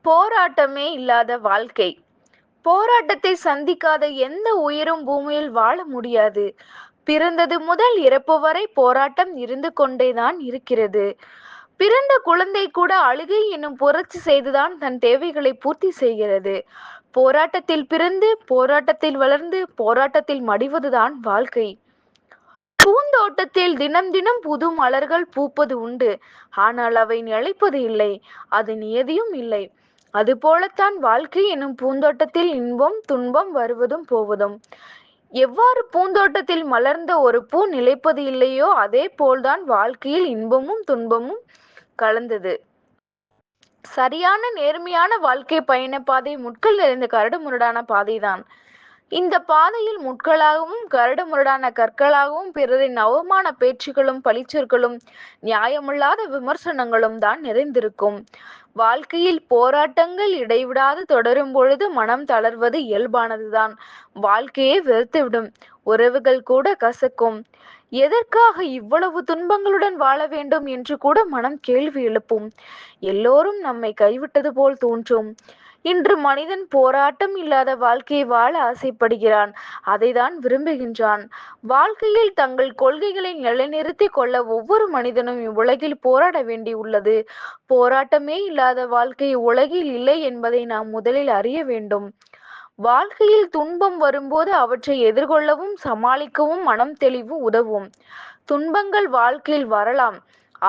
போராட்டமே இல்லாத வாழ்க்கை. போராட்டத்தை சந்திக்காத எந்த உயிரும் பூமியில் வாழ முடியாது. பிறந்தது முதல் இறப்பு வரை போராட்டம் இருந்து கொண்டேதான் இருக்கிறது. பிறந்த குழந்தை கூட அழுகை என்னும் புரட்சி செய்துதான் தன் தேவைகளை பூர்த்தி செய்கிறது. போராட்டத்தில் பிறந்து, போராட்டத்தில் வளர்ந்து, போராட்டத்தில் மடிவதுதான் வாழ்க்கை. பூந்தோட்டத்தில் தினம் தினம் புது மலர்கள் பூப்பது உண்டு. ஆனால் அவை நிலைப்பது இல்லை. அது நியதியும் இல்லை. அதுபோலத்தான் வாழ்க்கை எனும் பூந்தோட்டத்தில் இன்பம் துன்பம் வருவதும் போவதும். எவ்வாறு பூந்தோட்டத்தில் மலர்ந்த ஒரு பூ நிலைப்பது இல்லையோ அதே போல்தான் வாழ்க்கையில் இன்பமும் துன்பமும் கலந்தது. சரியான நேர்மையான வாழ்க்கை பயண பாதை முட்கள் நிறைந்த கரடுமுரடான பாதைதான். இந்த பாதையில் முட்களாகவும் கரடுமுரடான கற்களாகவும் பிறரின் அவமான பேச்சுகளும் பழிச்சொற்களும் நியாயமில்லாத விமர்சனங்களும் தான் நிறைந்திருக்கும். வாழ்க்கையில் போராட்டங்கள் இடைவிடாது தொடரும் பொழுது மனம் தளர்வது இயல்பானதுதான். வாழ்க்கையே வெறுத்துவிடும். உறவுகள் கூட கசக்கும். எதற்காக இவ்வளவு துன்பங்களுடன் வாழ வேண்டும் என்று கூட மனம் கேள்வி எழுப்பும். எல்லோரும் நம்மை கைவிட்டது போல் தோன்றும். இன்று மனிதன் போராட்டம் இல்லாத வாழ்க்கையை வாழ ஆசைப்படுகிறான். அதைதான் விரும்புகின்றான். வாழ்க்கையில் தங்கள் கொள்கைகளை நிலைநிறுத்திக் கொள்ள ஒவ்வொரு மனிதனும் இவ்வுலகில் போராட வேண்டியுள்ளது. போராட்டமே இல்லாத வாழ்க்கை உலகில் இல்லை என்பதை நாம் முதலில் அறிய வேண்டும். வாழ்க்கையில் துன்பம் வரும்போது அவற்றை எதிர்கொள்ளவும் சமாளிக்கவும் மனம் தெளிவு உதவும். துன்பங்கள் வாழ்க்கையில் வரலாம்.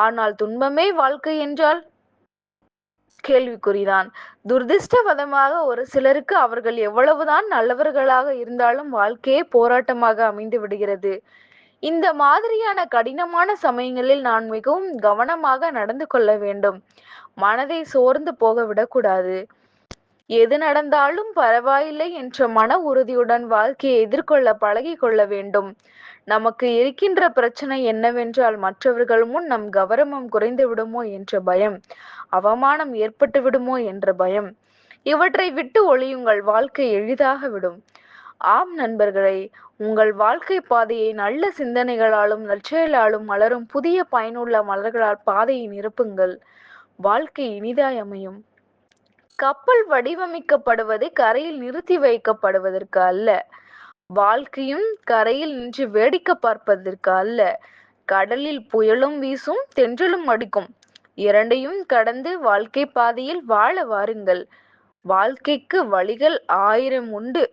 ஆனால் துன்பமே வாழ்க்கை என்றால் கேள்விக்குறிதான். துரதிர்ஷ்டவசமாக ஒரு சிலருக்கு அவர்கள் எவ்வளவுதான் நல்லவர்களாக இருந்தாலும் வாழ்க்கையே போராட்டமாக அமைந்து விடுகிறது. இந்த மாதிரியான கடினமான சமயங்களில் நான் மிகவும் கவனமாக நடந்து கொள்ள வேண்டும். மனதை சோர்ந்து போக விடக்கூடாது. எது நடந்தாலும் பரவாயில்லை என்ற மன உறுதியுடன் வாழ்க்கையை எதிர்கொள்ள பழகிக் கொள்ள வேண்டும். நமக்கு இருக்கின்ற பிரச்சனை என்னவென்றால் மற்றவர்கள் முன் நம் கௌரவம் குறைந்து விடுமோ என்ற பயம், அவமானம் ஏற்பட்டு விடுமோ என்ற பயம். இவற்றை விட்டு ஒழியுங்கள், வாழ்க்கை எளிதாக விடும். ஆம் நண்பர்களே, உங்கள் வாழ்க்கை பாதையை நல்ல சிந்தனைகளாலும் நற்செயலாலும் மலரும் புதிய பயனுள்ள மலர்களால் பாதையை நிரப்புங்கள். வாழ்க்கை இனிதாய் அமையும். கப்பல் வடிவமைக்கப்படுவது கரையில் நிறுத்தி வைக்கப்படுவதற்கு அல்ல. வாழ்க்கையும் கரையில் நின்று வேடிக்கை பார்ப்பதற்கு அல்ல. கடலில் புயலும் வீசும், தென்றலும் அடிக்கும். இரண்டையும் கடந்து வாழ்க்கை பாதையில் வாழ வாருங்கள். வாழ்க்கைக்கு வழிகள் 1000 உண்டு.